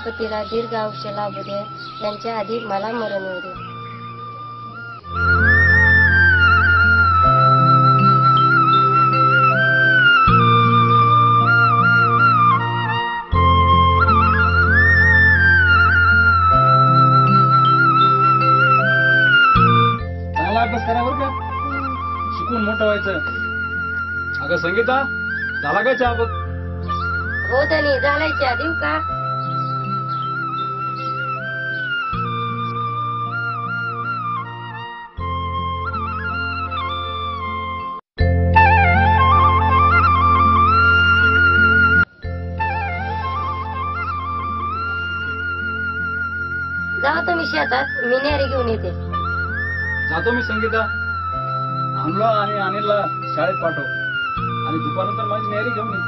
पतीला दीर्घ आयुष्य लाभू दे, त्यांच्या आधी मला मरण येऊ दे. चांगला अभ्यास करा बरं का, शिकून मोठं व्हायचं. अगं संगीता, झाला काय चहा बघ? हो धनी, झालाय चहा, देऊ का? जाऊ तुम्ही शेतात, मी न्यारी घेऊन येते. जातो मी संगीता. आणला आणि अनिलला शाळेत पाठव आणि दुपारनंतर माझी न्यारी घेऊन ये.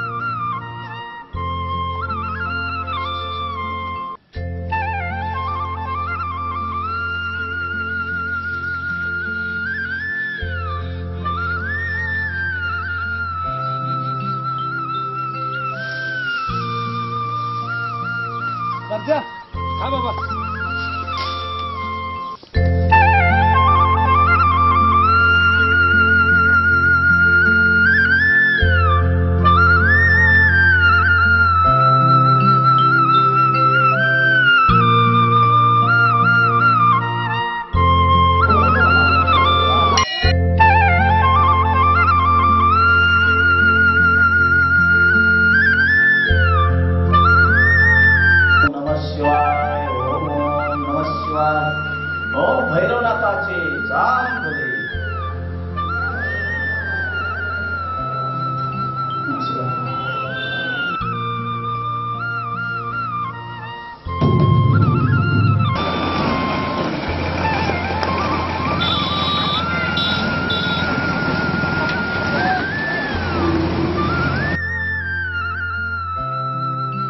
जा खा बाबा.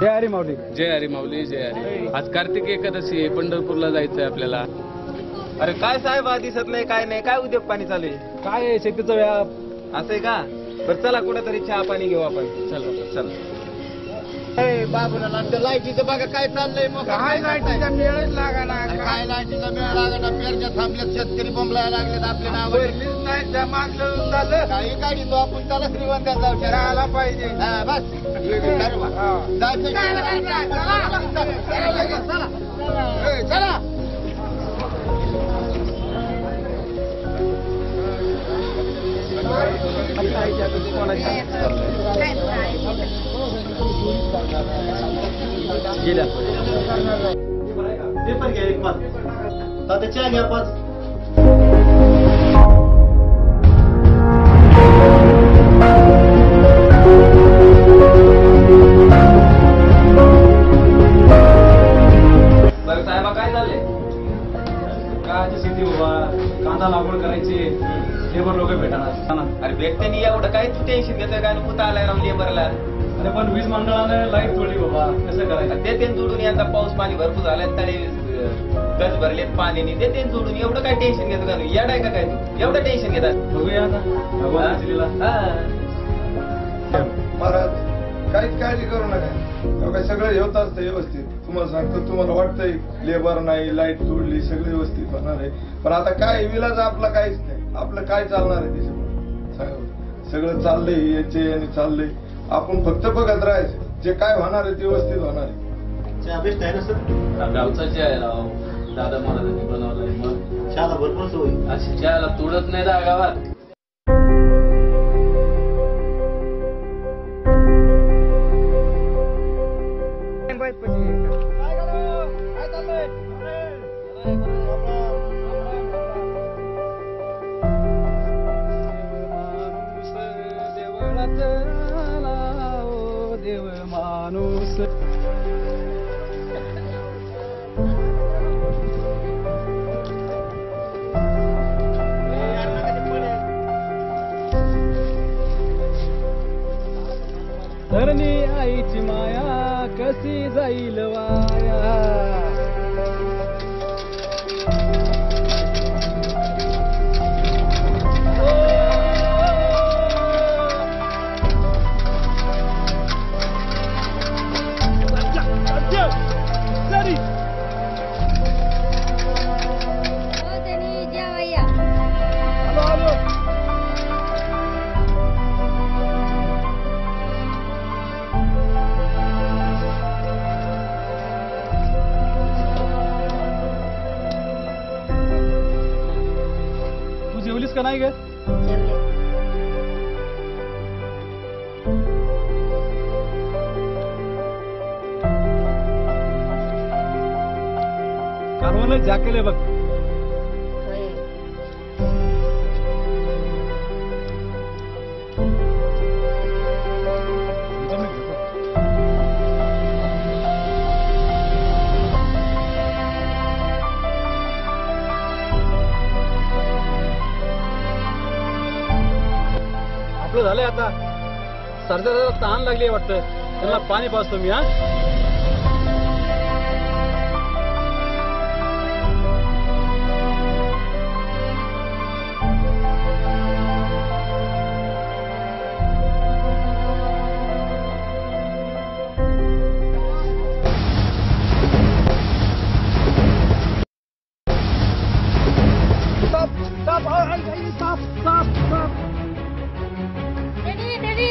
जय हरी माऊली. जय हरी माऊली, जय हरी. आज कार्तिक एकादशी आहे, पंढरपूरला जायचंय आपल्याला. अरे काय साहेब, दिसत नाही काय नाही, काय उद्योग पाणी चालू आहे? काय आहे शेतीचं व्याप. असं आहे का? बरं चला कुठेतरी चहा पाणी घेऊ आपण. चला चला. बाबूला आमच्या लाईटीचं बघा काय चाललंय मग. काय लाईटीचा मेळच लागाना, काय लाईटीचा मेळ लागाना. पेरच्या थांबल्यात, शेतकरी बोंबलायला लागलेत आपल्या नावावर. नाही जमा झालं काही गाडी तो आपण त्याला श्रीमंतात जाऊ राहायला पाहिजे. बस चला. गेल्या ते पण घ्या एक पाच. तात्या चहा घ्या पाच. बरं साहेबा, काय चाललंय? काय शेती बाबा, कांदा लागवड करायची, लेबर लोक भेटणार. अरे भेटते नाही एवढं काय तू टेन्शन घेतोय काय? कुठं आलाय राव लेबरला? अरे पण वीज मंडळाने लाईट तोडली बाबा, कसं करायचं? ते जोडून यंदा पाऊस पाणी भरपूर झालाय, तळे गज भरलेत पाण्याने. ते जोडून एवढं काय टेन्शन घेतो का? येडाय का काय तू? एवढं टेन्शन घेतात? बघूया आता भगवान दिलेला. महाराज काहीच काळजी करू नका, सगळं होत असतं व्यवस्थित. तुम्हाला सांगतो, तुम्हाला वाटतंय लेबर नाही, लाईट तोडली, सगळं व्यवस्थित होणार आहे. पण आता काय विलाज आपला काहीच नाही. आपलं काय चालणार आहे त्याच्यामुळे? सगळं चाललंय याचे आणि चाललंय. आपण फक्त बघत राहायचं, जे काय होणार आहे ते व्यवस्थित होणार आहे. बेस्ट आहे ना सर? गावचा चहा आहे राव, दादा महाराजांनी बनवलाय. मग चहाला भरपूर सोय. अशी चहाला तोडत नाही दा गावात. देव माणूस धरणी आईची माया कशी जाईल वाया. जेवलीस का नाही गे? जेवले. कालवण झाकेले बघ. होय. जमीन घेतो. आपलं झालंय आता. सरदाराला तहान लागली वाटतं. त्यांना पाणी पाजतो मी. हा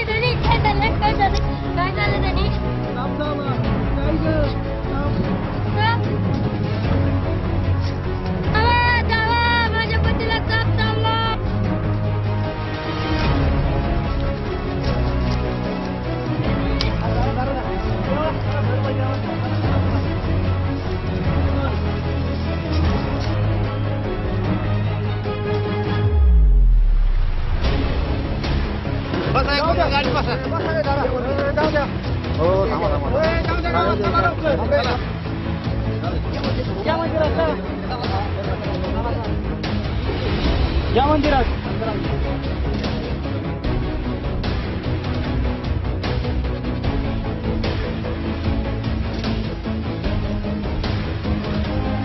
धनी काय झालं काय झालं काय झालं धनी जावा माझ्या पतीला ताप चालला गाडी बसा. या मंदिरात.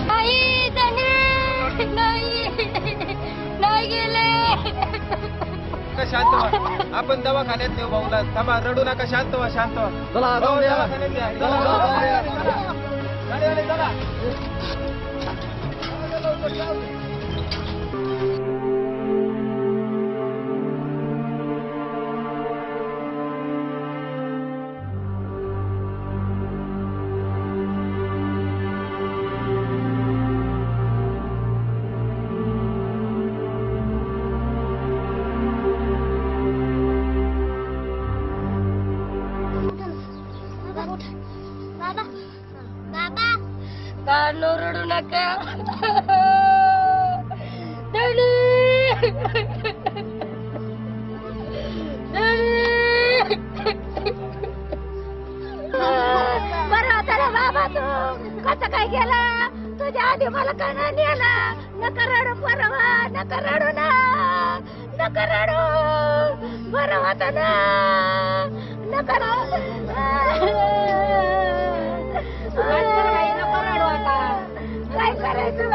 नाही धनी नाही नाही गेले शांत व्हा. आपण दवाखान्यात नेऊ भाऊला. थांबा, रडू नका. शांत व्हा, शांत व्हा. भाऊ, दवाखान्यात न्या. गाडीवाले, चला. कानो रडू नका धनी बरं होतं रे बाबा. तू कसं काय गेला? तुझ्या आधी मला का नाही नेलं? नका रडू बरं. नका रडू ना. नका रडू. बरं होतं ना. नका रडू. काय करायचं?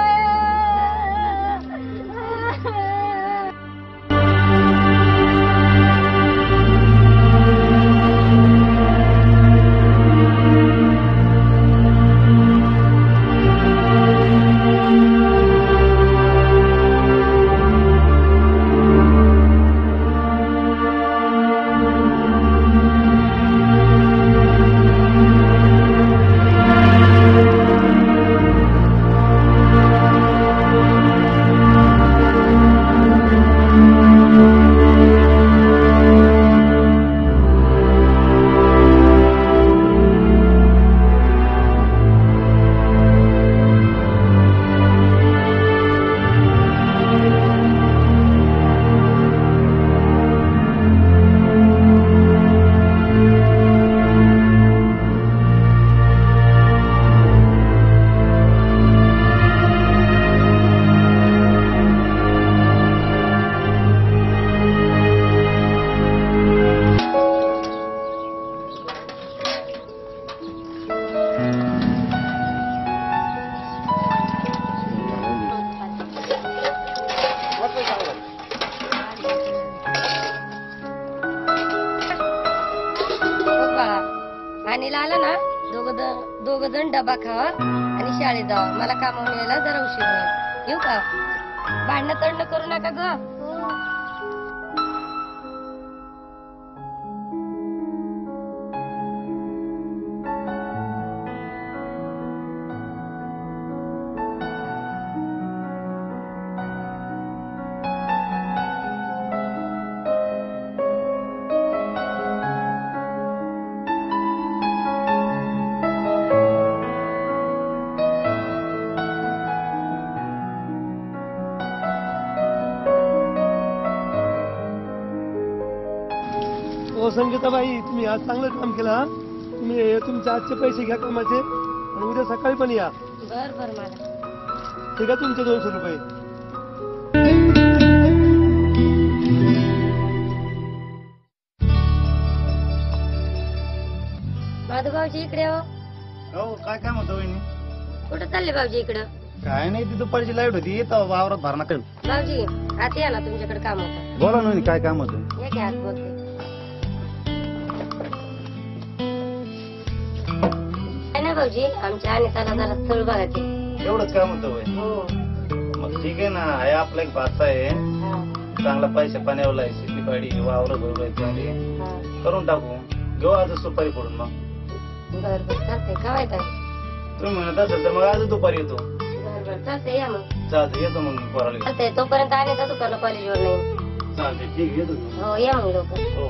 अनिल आला ना दोघ जण डबा खावा आणि शाळेत जावा. मला कामावर यायला जरा उशीर होईल. येऊ का? भांडणं तंड करू नका ग. हो संगीताबाई, तुम्ही आज चांगलं काम केलं हा. तुम्ही तुमचे आजचे पैसे घ्या कामाचे आणि उद्या सकाळी पण या. बर बर मला ठीक आहे, तुमचे 200 रुपये. माधू भाऊजी इकडे हो. हो काय काम होतं वहिनी? कुठं चालले भाऊजी इकडं? काय नाही, ती दुपारची लाईट होती तर वावरात भरणा कर. भाऊजी आता या ना, तुमच्याकडे काम होतं. बोला ना काय काम होतं? या की आत बोलते. काय नाही भाऊजी, आमच्या अनिताला जरा स्थळ बघायचे. एवढंच काम होतं वय? हो. मग ठीक आहे ना, आहे आपला एक भाचा आहे, हा, चांगला पैसे पाण्यावला आहे, शेती पाडी वावर चांगली हा. करून टाकू. घेऊ आज सुपारी फोडून. मग बर बर चालतंय. का येतात? तुम्ही म्हणत असेल तर मग आज दुपारी येतो. बर बर चालतंय, या मग. चालतं, येतो मग पोराला घेऊन. चालतंय, तोपर्यंत अनिता दुकान कॉलेजवर नाही. चालतंय, ठीक आहे, येतो घेऊन. हो या मग लवकर. हो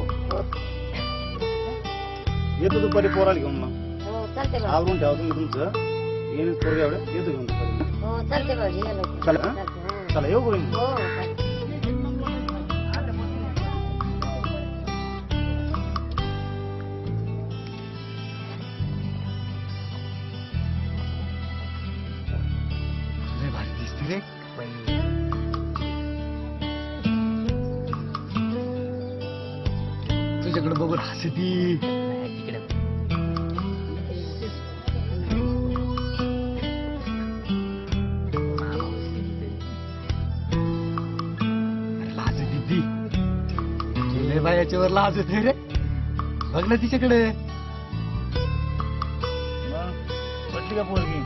येतो दुपारी पोराला घेऊन. मग हो चालतंय भाऊजी. आवरून ठेवा तुम्ही तुमचं, येणं पोरं एवढं येतो घेऊन दुपारी. हो चालतंय भाऊजी, या लवकर. चला, हा? चालतंय, हा. चला येऊ गोविंद. हो चालतंय. भारी दिसते रे. तुझ्याकडे बघून हसती. लाज दिदी, तुले बाय याच्यावर लाज येते रे. बघ ना तिच्याकडे. म्हटली का पोरगी?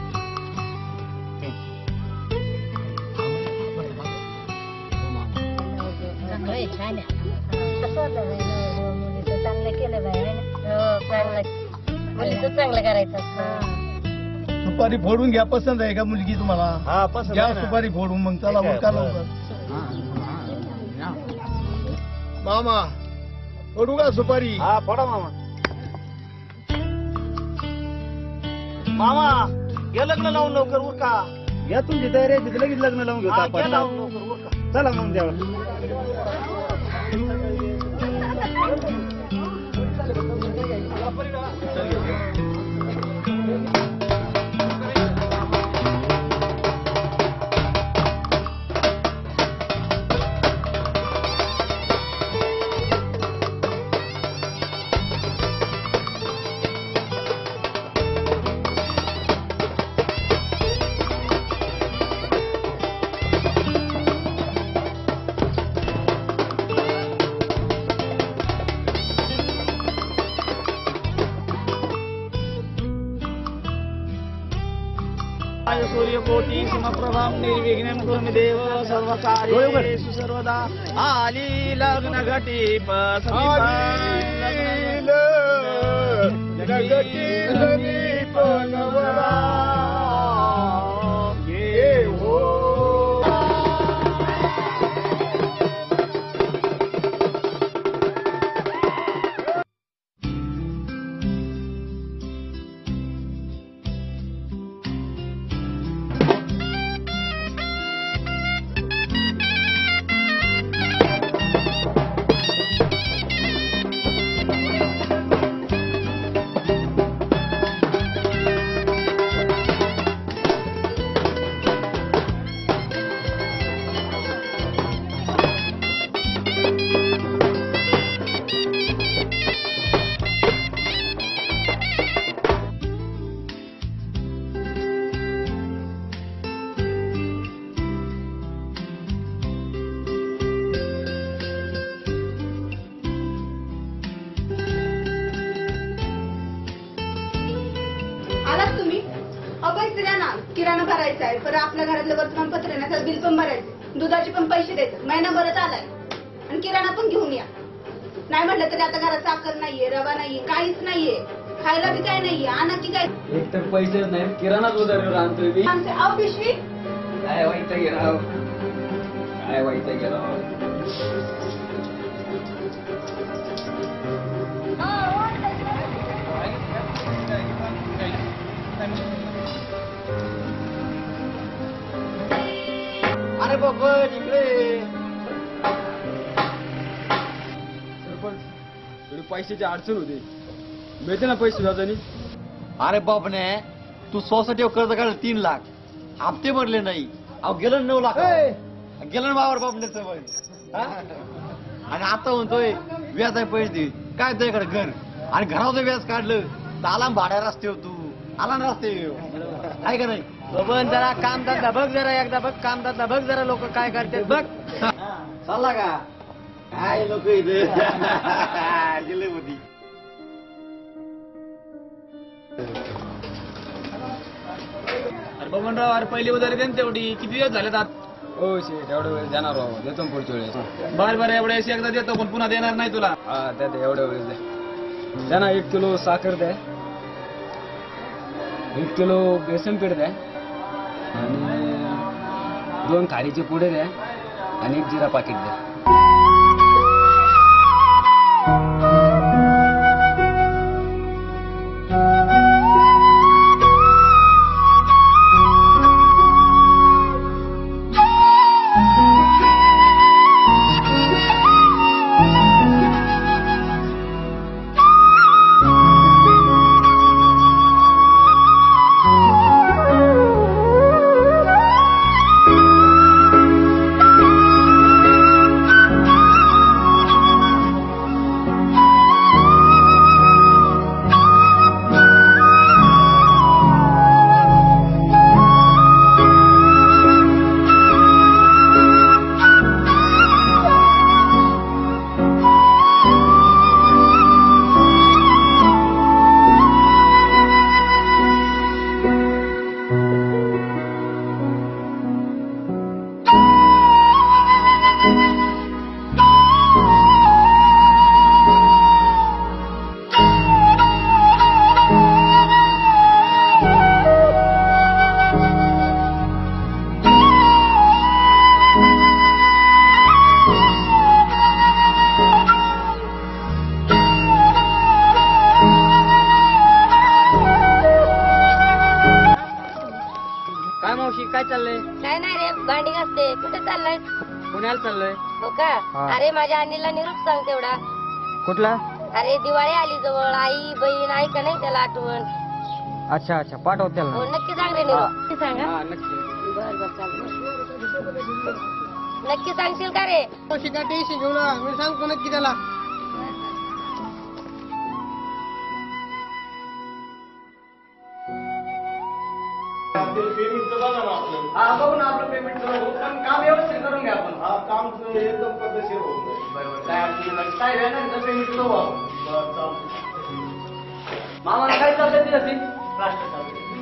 छान आहे. कसं होतं बाई, मुलीचं चांगलं केलं बाई, है ना? हो चांगलं, मुलीचं चांगलं करायचं. सुपारी फोडून घ्या. पसंत आहे का मुलगी तुम्हाला? हा पसंत घ्या आहे ना. सुपारी फोडून. मग चला ठीक आहे, उरका बरं. लवकर. मामा फोडू का सुपारी? हा फोडा मामा. मामा घ्या लग्न लावून लवकर उरका. या तुमची तयारी आहे, लगेच लग्न लावून घेऊ आपण. लावून लवकर उरका. चला मग द्यावा. सूर्यकोटी समप्रभां निर्विघ्नं कुरु देव सर्वकार्येषु सर्वदा. आली लग्न घटी आलात तुम्ही? किराणा भरायचा आहे, परत आपल्या घरातलं वर्तमानपत्र आहे ना, त्याचं बिल पण भरायचं, दुधाचे पण पैसे द्यायचे, महिना भरत आलाय आणि किराणा पण घेऊन या. नाही म्हटलं तरी आता घरात साखर नाहीये, रवा नाहीये, काहीच नाहीये, खायला बी काय नाहीये. आणा की काय? एक तर पैसे नाही, किराणाच उधारीवर आणतोय मी. आमचे आव पिशवी काय व्हायचं गेला, काय व्हायचं गेला. अरे बाबा इकडे. पैशाची अडचण होते, मिळते ना पैसे व्याजाने. अरे बापने, तू सोसायटीवर कर्ज काढलं 3 लाख, हप्ते भरले नाही, अहो गेलं 9 लाख, गेलं ना वावर बापण्याचं पण. आणि आता म्हणतोय व्याज आहे पैसे दे. काय तुझ्याकडे घर, आणि घराचं व्याज काढलं तर आला भाड्या रस्त्यावर, तू आला ना रस्ते आहे का नाही. बबन जरा कामधंदा बघ, जरा एकदा बघ कामधंदा बघ, जरा लोक काय करतात बघ. चालला का काय लोक इथे गेले होती. अरे बबनराव, अरे पहिली उधारी दे ना तेवढी, किती दिवस झाले आता. हो शेठ, एवढ्या वेळेस देणार बाबा, देतो ना पुढच्या वेळेस. बरं एवढ्या वेळेस एकदा देतो, पण पुन्हा देणार नाही तुला. हा द्या एवढ्या वेळेस द्या. द्या ना 1 किलो साखर द्या, 1 किलो बेसन पीठ द्या, आणि 2 खारीचे पुडे द्या, आणि 1 जिरा पाकिट द्या. काय चाललंय? काय नाही रे, भांडी घासते. कुठे चाललाय? पुण्याला चाललोय. हो का? अरे माझ्या अनिलला निरोप सांग तेवढा. कुठला? अरे दिवाळी आली जवळ, आई बहीण आहे का नाही त्याला आठवण. अच्छा पाठव त्याला. हो नक्की सांग रे निरोप. सांगा. बर चालेल. नक्की सांगशील का रे? टेन्शन घेऊ ना, मी सांगतो नक्की त्याला. बघू ना आपलं पेमेंट बघू, पण काम व्यवस्थित करून घ्या आपण. काम एकदम पद्धतशीर होऊन जाईल. काय अडचण नाही. काय राहणार तर पेमेंट करू आपण. मामाला काय चालतं ती असेल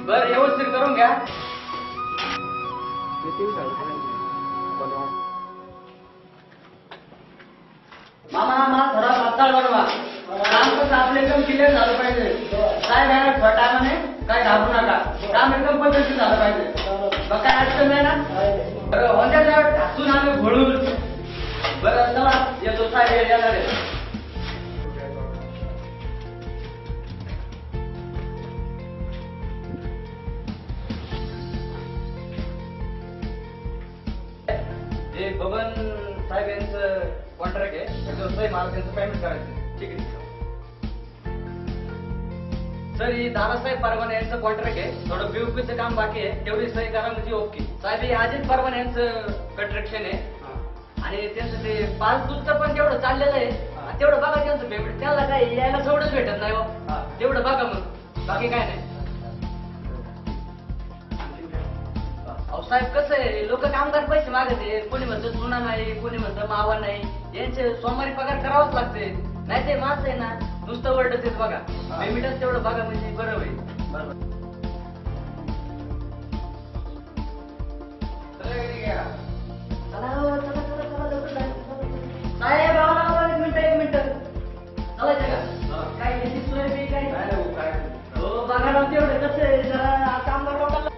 बरं, व्यवस्थित करून घ्या. मामा थोडा पातळ बनवा. काम कसं आपलं एकदम क्लिअर झालं पाहिजे. काय घ्या छोटा म्हणे, काय घाबरू नका. काम एकदम पद्धतीत झालं पाहिजे. मग काय अडचण नाही ना. बरं होत्या ठासून आम्ही घोळून. बरं चला येतो, साहेब येणार आहे. हे बबन साहेब यांचं कॉन्ट्रॅक्ट आहे, त्याच्यावर सही मला त्यांचं पेमेंट करायचं. ठीक आहे सर, ही दादासाहेब परवाने यांचं कॉन्ट्रॅक्ट आहे. थोडं बीओपीचं काम बाकी आहे, तेवढी सही करा म्हणजे ओके. साहेब हे अजित परवाने यांचं कंट्रॅक्शन आहे, आणि त्यांचं ते 5 दूधचं पण तेवढं चाललेलं आहे. तेवढं बघा त्यांचं पेमेंट. त्याला काय यायला तेवढंच भेटत नाही हो. तेवढं बघा मग, बाकी काय नाही. अहो साहेब कसं आहे, लोक कामगार पैसे मागते. कोणी म्हणतं जुना नाही, कोणी म्हणतं मावा नाही. यांचे सोमवारी पगार करावाच लागते. नाही ते मास आहे ना, नुसतं वर्डच येत बघा. पेमेंटच तेवढं बघा म्हणजे बरं होईल. बरोबर साहेब, एक मिनिट चालायचं का? काय सोय काय हो बघा ना, तेवढं कसं आहे जरा कामगार लोकांना.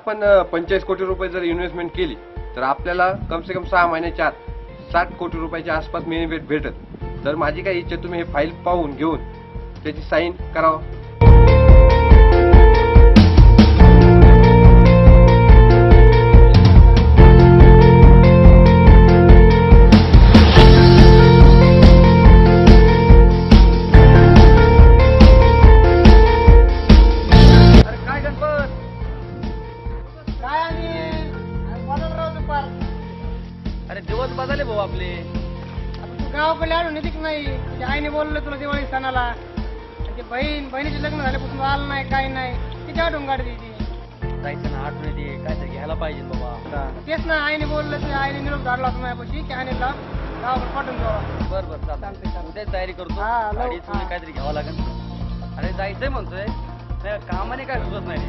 आपण 45 कोटी रुपये जर इन्व्हेस्टमेंट केली तर आपल्याला कम से कम 6 महिन्याच्या आत 60 कोटी रुपयाच्या आसपास मिनी भेटत. तर माझी काय इच्छा, तुम्ही हे फाईल पाहून घेऊन त्याची साईन करावं. अरे दिवस बदलले भाऊ आपले. गावाकडे आलो नाही नाही ते आईने बोललं तुला दिवाळी सणाला. ते बहिणीचे लग्न झाल्यापासून आलं नाही काही नाही. किती आठवण काढते ती. जायचं ना आठवण येते, काय तरी घ्यायला पाहिजे बाबा. तेच ना आईने बोललं ते आईने निरोप धाडला होता माझ्यापाशी की अनिलला गावाकडे पाठवून द्यावा. बरं चालतंय. उद्याच तयारी करतो. गाडी तुम्ही काहीतरी घ्यावं लागेल. अरे जायचंय म्हणतोय, कामाने काय सुचत नाही.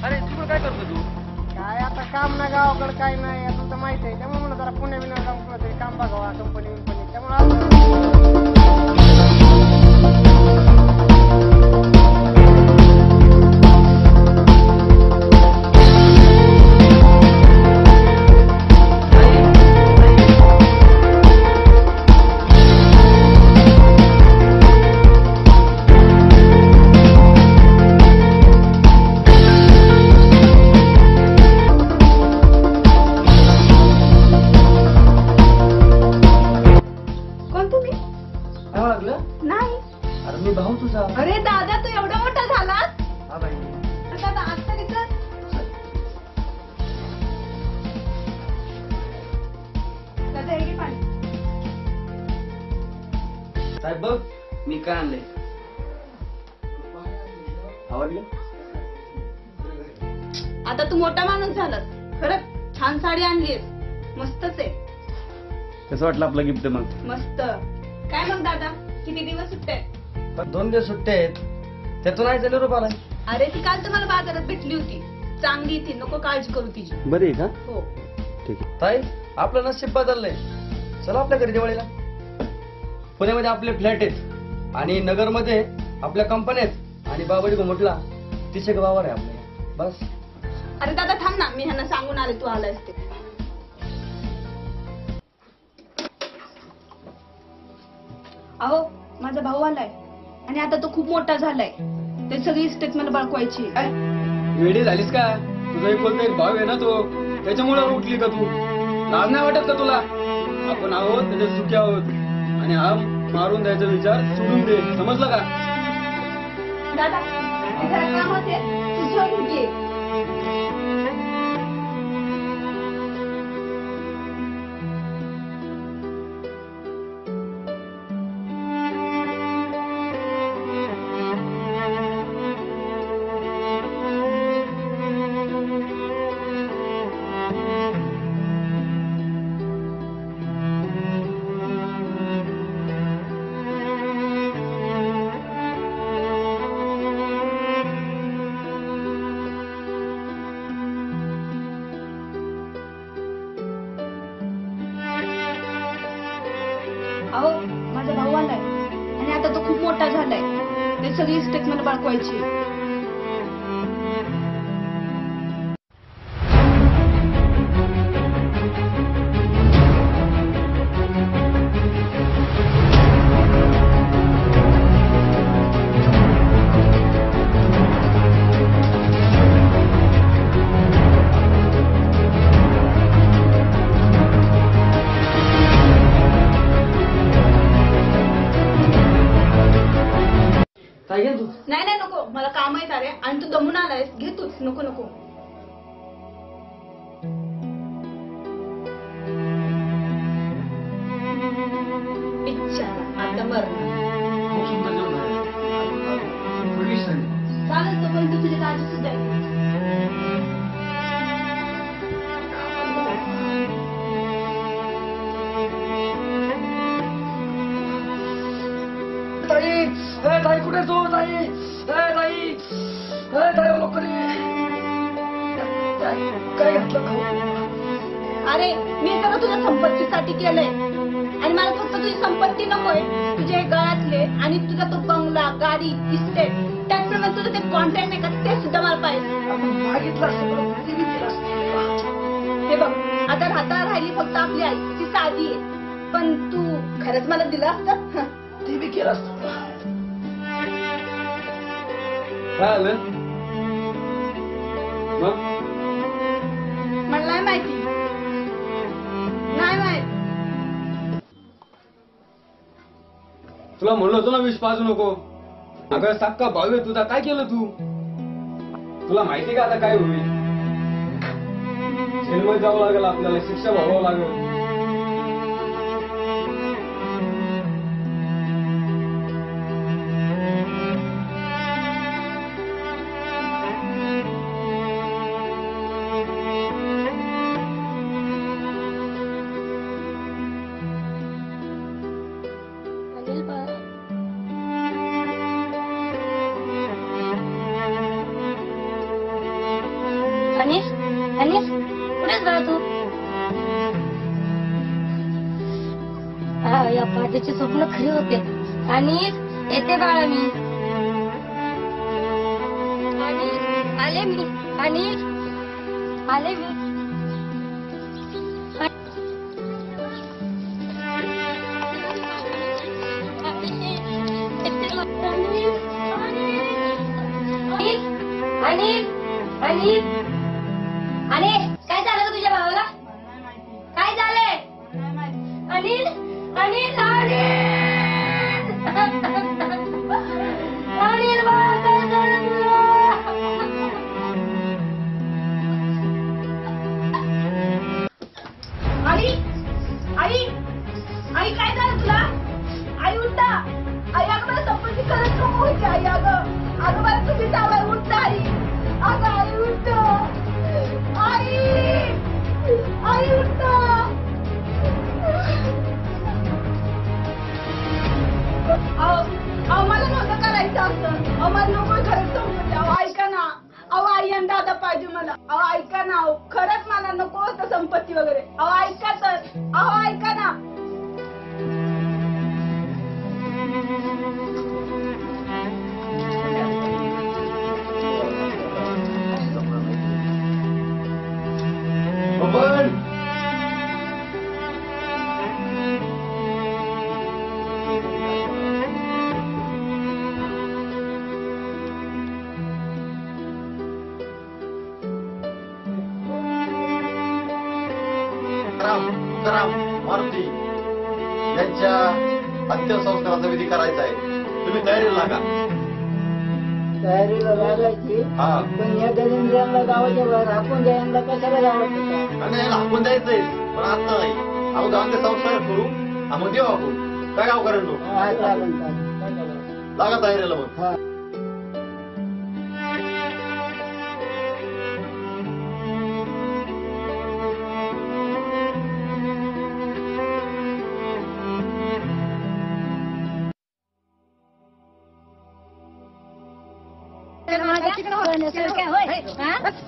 अरे तिकडे काय करतोय तू? काय आता काम ना गावाकडे काय नाही आता तर माहित आहे. त्यामुळे म्हणलं जरा पुणे बिना काम कुठं तरी काम बघावा कंपनी त्यामुळे नाही. अरे मी भाऊ तुझा. अरे दादा तू एवढा मोठा झाला. हा बाई. दादा आज तरी कर. दादा हे घे पाणी. साहेब बघ मी काय आणलंय. आवडलं? आता तू मोठा माणूस झालास. खरंच छान साडी आणलीस. मस्तच आहे. कसं वाटलं आपलं गिफ्ट मग? मस्त. काय मग दादा किती दिवस सुट्टे आहेत? पण 2 दिवस सुट्टे आहेत, त्यातून आहे झालं रुपयाला. अरे ती काल तर मला बाजारात भेटली होती. चांगली ती, नको काळजी करू तिची. बरी आहे का? हो. ठीक आहे ताई, आपलं नशीब बदललंय. चला आपल्या घरी दिवाळीला. पुण्यामध्ये आपले फ्लॅट आहेत आणि नगरमध्ये आपल्या कंपन्या आहेत आणि बाबडी घुमटला 30 गावावर आहे आपल्या. बस. अरे दादा थांब ना, मी ह्यांना सांगून आले तू आलायस ते. अहो माझा भाऊ आलाय आणि आता तो खूप मोठा झालाय. ते सगळी इस्टेट मला बळकवायची. वेडी झालीस का? तुझा एकुलता एक भाव आहे ना तो, त्याच्यामुळे उठली का तू? लाज नाही वाटत का तुला? आपण आहोत त्याच्यात सुखी आहोत आणि हा मारून द्यायचा विचार सोडून दे. समजलं का? दादा जरा काम होते, तू जेवून घे. अहो माझा भाऊ आलाय आणि आता तो खूप मोठा झालाय. ते सगळी इस्टेट मला बळकवायची. काय घे तू? नाही नाही नको, मला काम आहे अरे. आणि तू दमून आलायस, घे तूच. नको नको. बिचारा आता मरणार. खूप सुंदर जेवण आहे. पोलीस आहे. चालत तो पण तू तुझ्या दाजी सुद्धा आहे. ताई कुठे तो? ताई ताई ताई लवकर काय घातलं खाऊ? अरे मी सगळं तुझ्या संपत्तीसाठी केलंय आणि मला फक्त तुझी संपत्ती नकोय. तुझे गळ्यातले आणि तुझा तो बंगला, गाडी, इस्टेट, त्याचप्रमाणे तुझं ते कॉन्ट्रॅक्ट नाही का ते सुद्धा मला पाहिजे. मागितलं असं आता राहिली फक्त आपली आई, ती साधी आहे. पण तू खरंच मला दिलं असतं ते बी केलं असतं. काय आलं मग? मला नाही माहिती, नाही माहित. तुला म्हणलं होतं ना विष पाजू नको. अगं सक्का भाऊ आहे तुझा, काय केलं तू? तुला माहिती का आता काय होईल? जेलमध्ये जावं लागेल आपल्याला, शिक्षा भोगावं लागेल. अनिस अनिस कुठेच बघा तू? या पाठीचे स्वप्न खरे होते. अनिस येते बाळा मी. आले मी. अनिस आले मी. अनिस अनिस अनिस काय झालं ग तुझ्या भावाला? काय झालंय? अनिल अनिल अनिल भाऊ काय झालं तुला? आई आई आई काय झालं तुला? आई उठा. आई अगं मला संपत्ती खरंच नको होती. आई अगं मला तुम्ही जावं. उठता आई. अगं आई उठ. आई आई उठा. अहो मला नव्हतं करायचं असं. अहो मला नको खरंच संपत्ती. अहो ऐका ना. अहो आई आणि दादा पाहिजे मला. अहो ऐका ना. अहो खरंच मला नको होतं संपत्ती वगैरे. अहो ऐका तर. अहो ऐका ना. बबन मारुती यांच्या अंत्यसंस्काराचा विधी करायचा आहे. तुम्ही तयारीला लागा. तयारीला लागायची. हा पण या गजेंद्राला गावाच्या बाहेर हाकून द्यायला कशाला गावात? आणि याला हाकून द्यायचंय पण आता नाही. अगोदर अंत्यसंस्कार करू मग देऊ आपण. काय गाव करेल लागा तयारीला मग.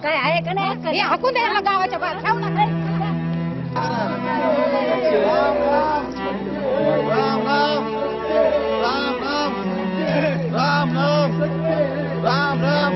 काय आहे का नाही? हाकून द्यायला गावाच्या बाहेर ठेवू नका. राम राम राम राम राम राम राम राम राम.